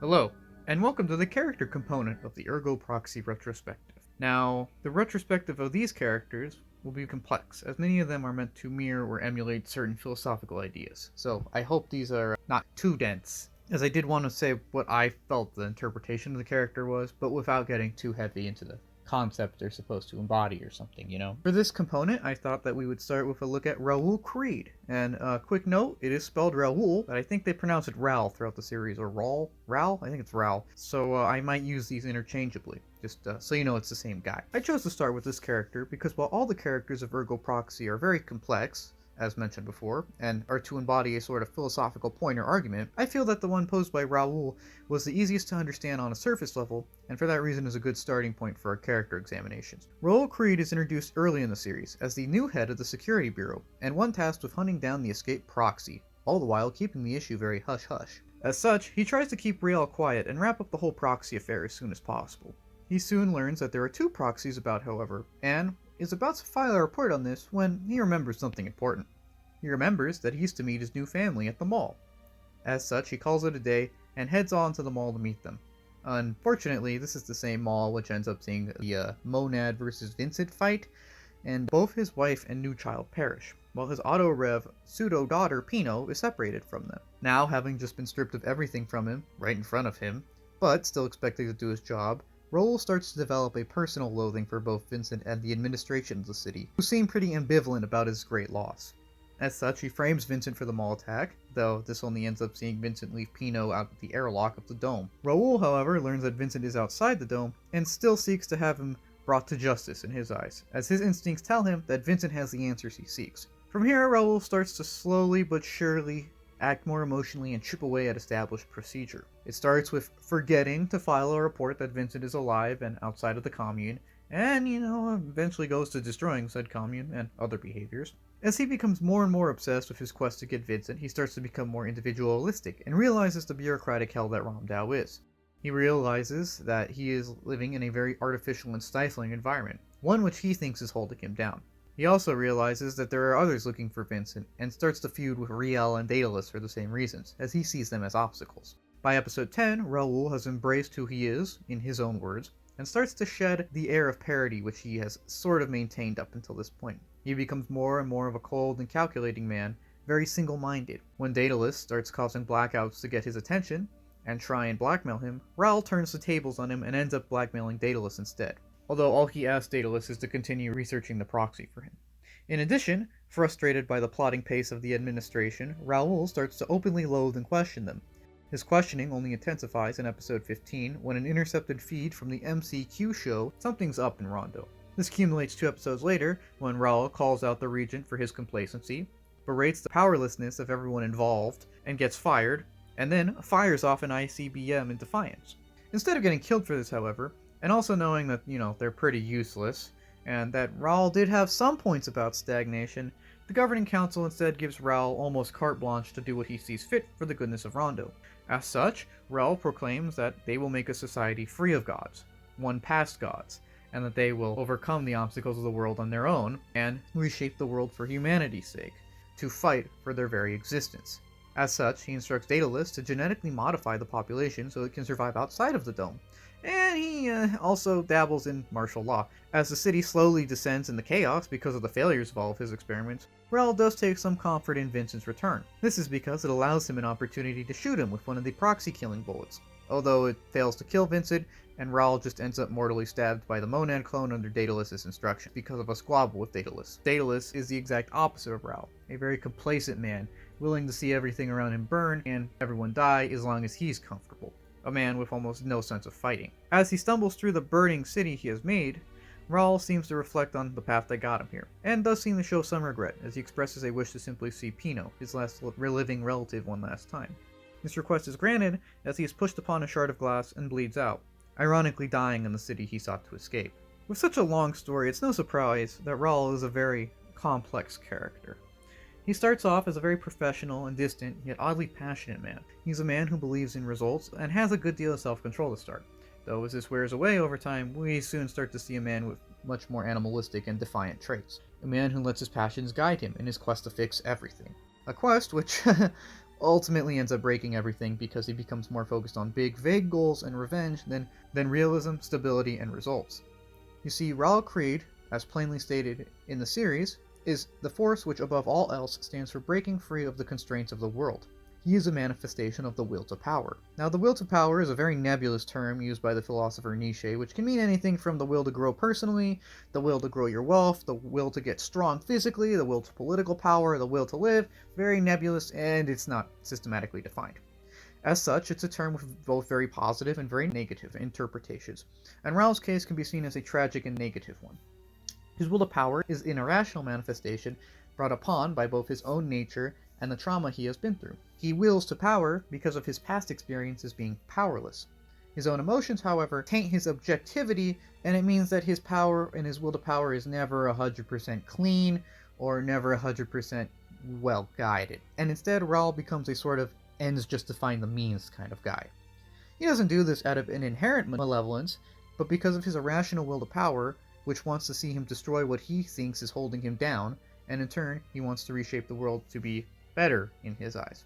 Hello, and welcome to the character component of the Ergo Proxy Retrospective. Now, the retrospective of these characters will be complex, as many of them are meant to mirror or emulate certain philosophical ideas, so I hope these are not too dense, as I did want to say what I felt the interpretation of the character was, but without getting too heavy into the concept they're supposed to embody or something, you know? For this component, I thought that we would start with a look at Raul Creed. And a quick note, it is spelled Raul, but I think they pronounce it Raul throughout the series, or Raul? Raul? I think it's Raul. So I might use these interchangeably, just so you know it's the same guy. I chose to start with this character because while all the characters of Ergo Proxy are very complex, as mentioned before, and are to embody a sort of philosophical point or argument, I feel that the one posed by Raul was the easiest to understand on a surface level, and for that reason is a good starting point for our character examinations. Raul Creed is introduced early in the series as the new head of the Security Bureau, and one tasked with hunting down the escaped proxy, all the while keeping the issue very hush-hush. As such, he tries to keep Raul quiet and wrap up the whole proxy affair as soon as possible. He soon learns that there are two proxies about, however, and is about to file a report on this when he remembers something important. He remembers that he used to meet his new family at the mall. As such, he calls it a day and heads on to the mall to meet them. Unfortunately, this is the same mall which ends up seeing the Monad versus Vincent fight, and both his wife and new child perish, while his auto-rev pseudo-daughter Pino is separated from them. Now, having just been stripped of everything from him, right in front of him, but still expected to do his job, Raul starts to develop a personal loathing for both Vincent and the administration of the city, who seem pretty ambivalent about his great loss. As such, he frames Vincent for the mall attack, though this only ends up seeing Vincent leave Pino out of the airlock of the dome. Raul, however, learns that Vincent is outside the dome, and still seeks to have him brought to justice in his eyes, as his instincts tell him that Vincent has the answers he seeks. From here, Raul starts to slowly but surely act more emotionally and chip away at established procedure. It starts with forgetting to file a report that Vincent is alive and outside of the commune, and, eventually goes to destroying said commune and other behaviors. As he becomes more and more obsessed with his quest to get Vincent, he starts to become more individualistic and realizes the bureaucratic hell that Romdau is. He realizes that he is living in a very artificial and stifling environment, one which he thinks is holding him down. He also realizes that there are others looking for Vincent, and starts to feud with Riel and Daedalus for the same reasons, as he sees them as obstacles. By episode 10, Raul has embraced who he is, in his own words, and starts to shed the air of parody which he has sort of maintained up until this point. He becomes more and more of a cold and calculating man, very single-minded. When Daedalus starts causing blackouts to get his attention, and try and blackmail him, Raul turns the tables on him and ends up blackmailing Daedalus instead, although all he asks Daedalus is to continue researching the proxy for him. In addition, frustrated by the plotting pace of the administration, Raul starts to openly loathe and question them. His questioning only intensifies in episode 15 when an intercepted feed from the MCQ show Something's Up in Romdau. This accumulates 2 episodes later when Raul calls out the regent for his complacency, berates the powerlessness of everyone involved, and gets fired, and then fires off an ICBM in defiance. Instead of getting killed for this, however, and also knowing that, they're pretty useless, and that Raul did have some points about stagnation, the governing council instead gives Raul almost carte blanche to do what he sees fit for the goodness of Romdau. As such, Raul proclaims that they will make a society free of gods, one past gods, and that they will overcome the obstacles of the world on their own, and reshape the world for humanity's sake, to fight for their very existence. As such, he instructs Daedalus to genetically modify the population so it can survive outside of the dome. And he also dabbles in martial law. As the city slowly descends into chaos because of the failures of all of his experiments, Raul does take some comfort in Vincent's return. This is because it allows him an opportunity to shoot him with one of the proxy killing bullets, although it fails to kill Vincent, and Raul just ends up mortally stabbed by the Monad clone under Daedalus' instruction because of a squabble with Daedalus. Daedalus is the exact opposite of Raul, a very complacent man, willing to see everything around him burn and everyone die as long as he's comfortable. A man with almost no sense of fighting. As he stumbles through the burning city he has made, Raul seems to reflect on the path that got him here, and does seem to show some regret as he expresses a wish to simply see Pino, his last living relative, one last time. This request is granted as he is pushed upon a shard of glass and bleeds out, ironically dying in the city he sought to escape. With such a long story, it's no surprise that Raul is a very complex character. He starts off as a very professional and distant, yet oddly passionate man. He's a man who believes in results and has a good deal of self-control to start. Though as this wears away over time, we soon start to see a man with much more animalistic and defiant traits. A man who lets his passions guide him in his quest to fix everything. A quest which ultimately ends up breaking everything because he becomes more focused on big, vague goals and revenge than realism, stability, and results. You see, Raul Creed, as plainly stated in the series, is the force which above all else stands for breaking free of the constraints of the world. He is a manifestation of the will to power. Now, the will to power is a very nebulous term used by the philosopher Nietzsche, which can mean anything from the will to grow personally, the will to grow your wealth, the will to get strong physically, the will to political power, the will to live. Very nebulous, and it's not systematically defined. As such, it's a term with both very positive and very negative interpretations, and Raul's case can be seen as a tragic and negative one. His will to power is an irrational manifestation brought upon by both his own nature and the trauma he has been through. He wills to power because of his past experiences being powerless. His own emotions, however, taint his objectivity, and it means that his power and his will to power is never 100% clean or never 100% well guided. And instead, Raul becomes a sort of ends justifying the means kind of guy. He doesn't do this out of an inherent malevolence, but because of his irrational will to power, which wants to see him destroy what he thinks is holding him down, and in turn, he wants to reshape the world to be better in his eyes.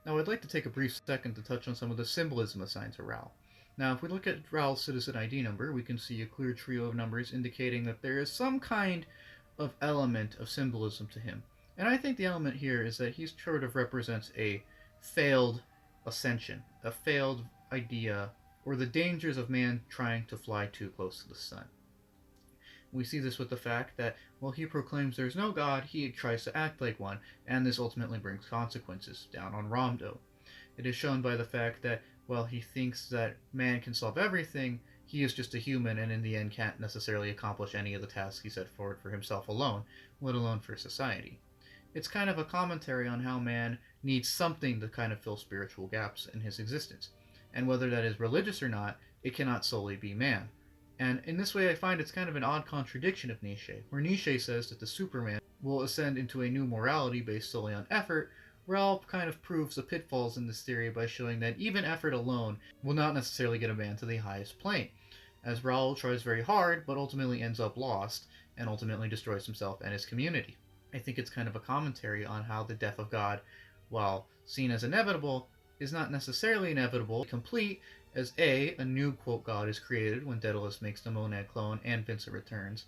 Now, I'd like to take a brief second to touch on some of the symbolism assigned to Raul. Now, if we look at Raul's citizen ID number, we can see a clear trio of numbers indicating that there is some kind of element of symbolism to him. And I think the element here is that he sort of represents a failed ascension, a failed idea, or the dangers of man trying to fly too close to the sun. We see this with the fact that while he proclaims there's no God, he tries to act like one, and this ultimately brings consequences down on Romdau. It is shown by the fact that while he thinks that man can solve everything, he is just a human and in the end can't necessarily accomplish any of the tasks he set forward for himself alone, let alone for society. It's kind of a commentary on how man needs something to kind of fill spiritual gaps in his existence. And whether that is religious or not, it cannot solely be man. And in this way I find it's kind of an odd contradiction of Nietzsche, where Nietzsche says that the Superman will ascend into a new morality based solely on effort. Raul kind of proves the pitfalls in this theory by showing that even effort alone will not necessarily get a man to the highest plane, as Raul tries very hard but ultimately ends up lost and ultimately destroys himself and his community. I think it's kind of a commentary on how the death of God, while seen as inevitable, is not necessarily inevitable, complete, as A, a new quote God is created when Daedalus makes the Monad clone and Vincent returns,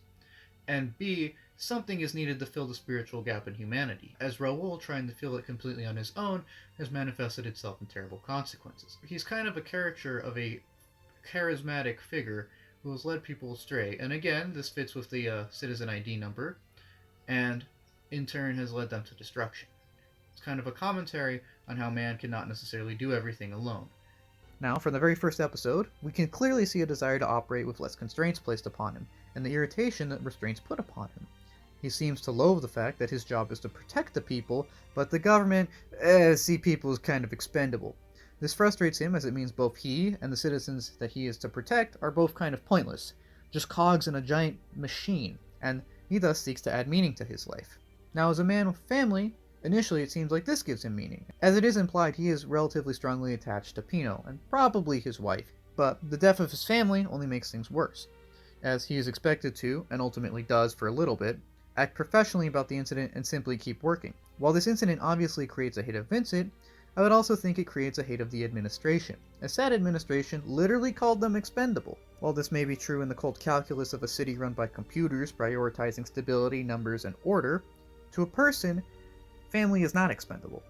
and B, something is needed to fill the spiritual gap in humanity, as Raul, trying to fill it completely on his own, has manifested itself in terrible consequences. He's kind of a caricature of a charismatic figure who has led people astray, and again, this fits with the citizen ID number, and in turn has led them to destruction. It's kind of a commentary on how man cannot necessarily do everything alone. Now, from the very first episode, we can clearly see a desire to operate with less constraints placed upon him, and the irritation that restraints put upon him. He seems to loathe the fact that his job is to protect the people, but the government see people as kind of expendable. This frustrates him as it means both he and the citizens that he is to protect are both kind of pointless, just cogs in a giant machine, and he thus seeks to add meaning to his life. Now, as a man with family, initially it seems like this gives him meaning. As it is implied, he is relatively strongly attached to Pino, and probably his wife, but the death of his family only makes things worse, as he is expected to, and ultimately does for a little bit, act professionally about the incident and simply keep working. While this incident obviously creates a hate of Vincent, I would also think it creates a hate of the administration, as said administration literally called them expendable. While this may be true in the cold calculus of a city run by computers prioritizing stability, numbers, and order, to a person, family is not expendable.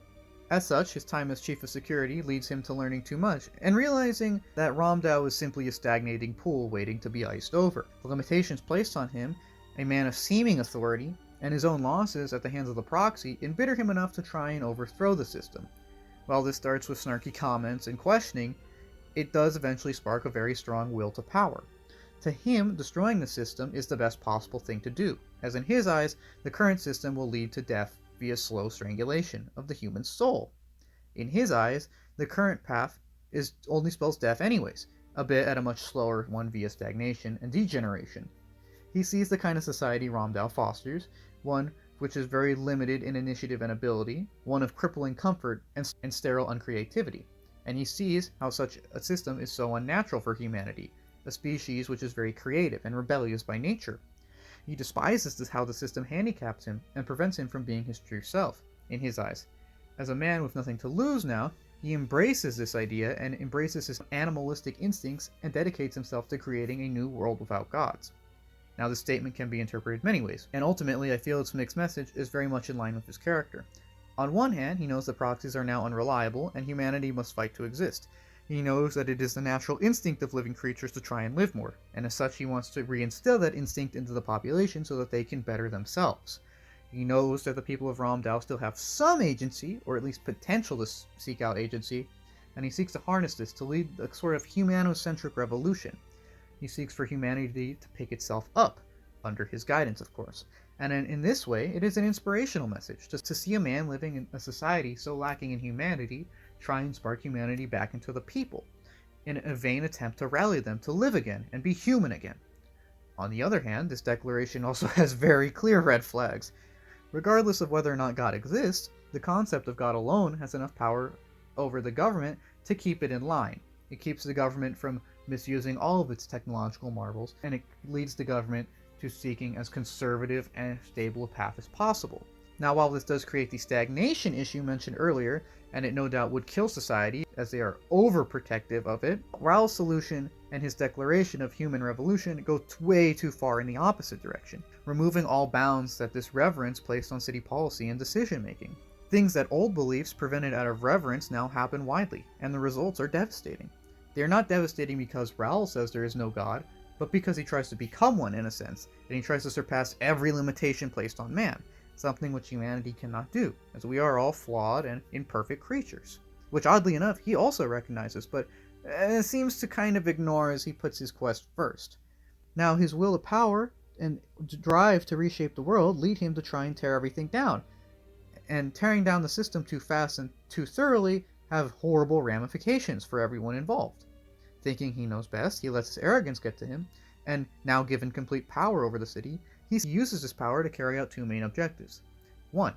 As such, his time as chief of security leads him to learning too much, and realizing that Romdau is simply a stagnating pool waiting to be iced over. The limitations placed on him, a man of seeming authority, and his own losses at the hands of the proxy embitter him enough to try and overthrow the system. While this starts with snarky comments and questioning, it does eventually spark a very strong will to power. To him, destroying the system is the best possible thing to do, as in his eyes, the current system will lead to death via slow strangulation of the human soul. In his eyes, the current path only spells death anyways, albeit at a much slower one via stagnation and degeneration. He sees the kind of society Romdau fosters, one which is very limited in initiative and ability, one of crippling comfort and sterile uncreativity, and he sees how such a system is so unnatural for humanity, a species which is very creative and rebellious by nature. He despises how the system handicaps him and prevents him from being his true self, in his eyes, As a man with nothing to lose now, he embraces this idea and embraces his animalistic instincts and dedicates himself to creating a new world without gods. Now, this statement can be interpreted many ways, and ultimately I feel its mixed message is very much in line with his character. On one hand, he knows that proxies are now unreliable and humanity must fight to exist. He knows that it is the natural instinct of living creatures to try and live more, and as such he wants to reinstill that instinct into the population so that they can better themselves. He knows that the people of Romdau still have some agency, or at least potential to seek out agency, and he seeks to harness this to lead a sort of humanocentric revolution. He seeks for humanity to pick itself up, under his guidance of course, and in this way it is an inspirational message to see a man living in a society so lacking in humanity try and spark humanity back into the people, in a vain attempt to rally them to live again and be human again. On the other hand, this declaration also has very clear red flags. Regardless of whether or not God exists, the concept of God alone has enough power over the government to keep it in line. It keeps the government from misusing all of its technological marvels, and it leads the government to seeking as conservative and stable a path as possible. Now, while this does create the stagnation issue mentioned earlier, and it no doubt would kill society as they are overprotective of it, Raul's solution and his declaration of human revolution go way too far in the opposite direction, removing all bounds that this reverence placed on city policy and decision making. Things that old beliefs prevented out of reverence now happen widely, and the results are devastating. They are not devastating because Raul says there is no God, but because he tries to become one in a sense, and he tries to surpass every limitation placed on man, something which humanity cannot do, as we are all flawed and imperfect creatures. Which oddly enough, he also recognizes, but seems to kind of ignore as he puts his quest first. Now, his will of power and drive to reshape the world lead him to try and tear everything down, and tearing down the system too fast and too thoroughly have horrible ramifications for everyone involved. Thinking he knows best, he lets his arrogance get to him, and now given complete power over the city, he uses this power to carry out two main objectives. 1.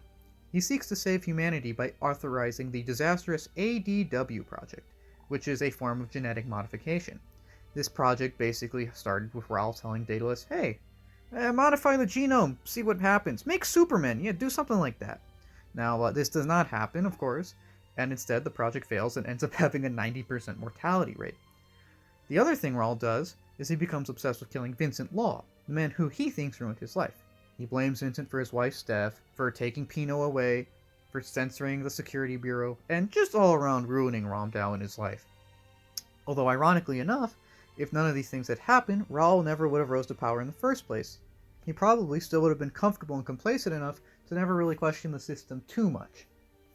He seeks to save humanity by authorizing the disastrous ADW project, which is a form of genetic modification. This project basically started with Raul telling Daedalus, hey, modify the genome, see what happens, make Superman, yeah, do something like that. Now, this does not happen, of course, and instead the project fails and ends up having a 90% mortality rate. The other thing Raul does is he becomes obsessed with killing Vincent Law, the man who he thinks ruined his life. He blames Vincent for his wife's death, for taking Pinot away, for censoring the security bureau, and just all around ruining Romdau in his life. Although ironically enough, if none of these things had happened, Raul never would have rose to power in the first place. He probably still would have been comfortable and complacent enough to never really question the system too much.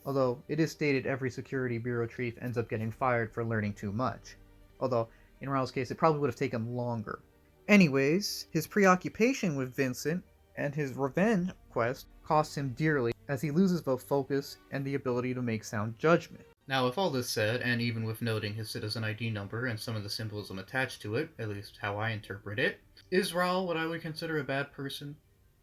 Although it is stated every security bureau chief ends up getting fired for learning too much. Although, in Raul's case, it probably would have taken longer. Anyways, his preoccupation with Vincent and his revenge quest costs him dearly, as he loses both focus and the ability to make sound judgment. Now, with all this said, and even with noting his citizen ID number and some of the symbolism attached to it, at least how I interpret it, is Raul what I would consider a bad person?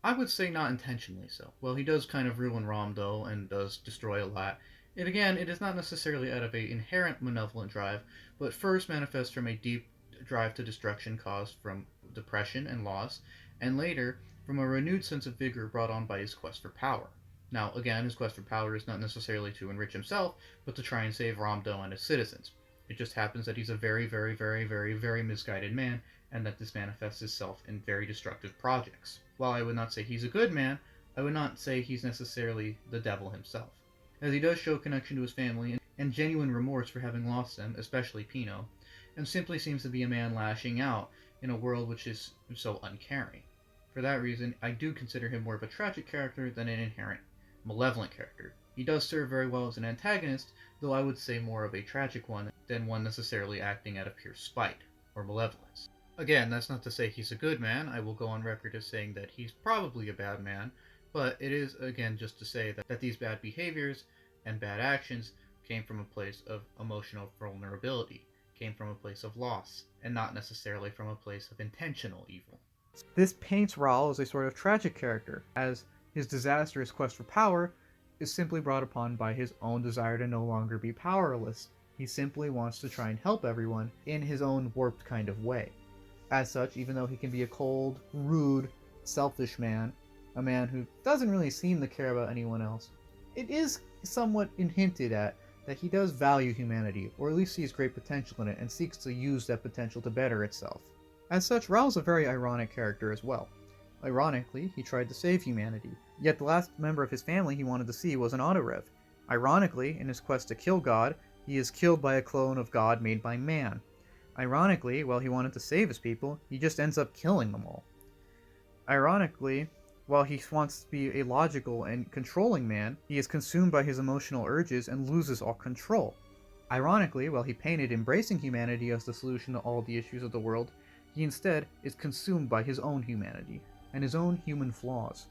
I would say not intentionally so. Well, he does kind of ruin Romdau and does destroy a lot. And again, it is not necessarily out of an inherent malevolent drive, but first manifests from a deep drive to destruction caused from depression and loss, and later from a renewed sense of vigor brought on by his quest for power. Now, again, his quest for power is not necessarily to enrich himself, but to try and save Romdau and his citizens. It just happens that he's a very, very, very, very, very misguided man, and that this manifests itself in very destructive projects. While I would not say he's a good man, I would not say he's necessarily the devil himself, as he does show connection to his family and genuine remorse for having lost them, especially Pinot, and simply seems to be a man lashing out in a world which is so uncaring. For that reason, I do consider him more of a tragic character than an inherent malevolent character. He does serve very well as an antagonist, though I would say more of a tragic one than one necessarily acting out of pure spite or malevolence. Again, that's not to say he's a good man. I will go on record as saying that he's probably a bad man, but it is, again, just to say that these bad behaviors and bad actions came from a place of emotional vulnerability, came from a place of loss, and not necessarily from a place of intentional evil. This paints Raul as a sort of tragic character, as his disastrous quest for power is simply brought upon by his own desire to no longer be powerless. He simply wants to try and help everyone in his own warped kind of way. As such, even though he can be a cold, rude, selfish man, a man who doesn't really seem to care about anyone else, it is somewhat hinted at that he does value humanity, or at least sees great potential in it, and seeks to use that potential to better itself. As such, Raul's a very ironic character as well. Ironically, he tried to save humanity, yet the last member of his family he wanted to see was an autorev. Ironically, in his quest to kill God, he is killed by a clone of God made by man. Ironically, while he wanted to save his people, he just ends up killing them all. Ironically, while he wants to be a logical and controlling man, he is consumed by his emotional urges and loses all control. Ironically, while he painted embracing humanity as the solution to all the issues of the world, he instead is consumed by his own humanity and his own human flaws.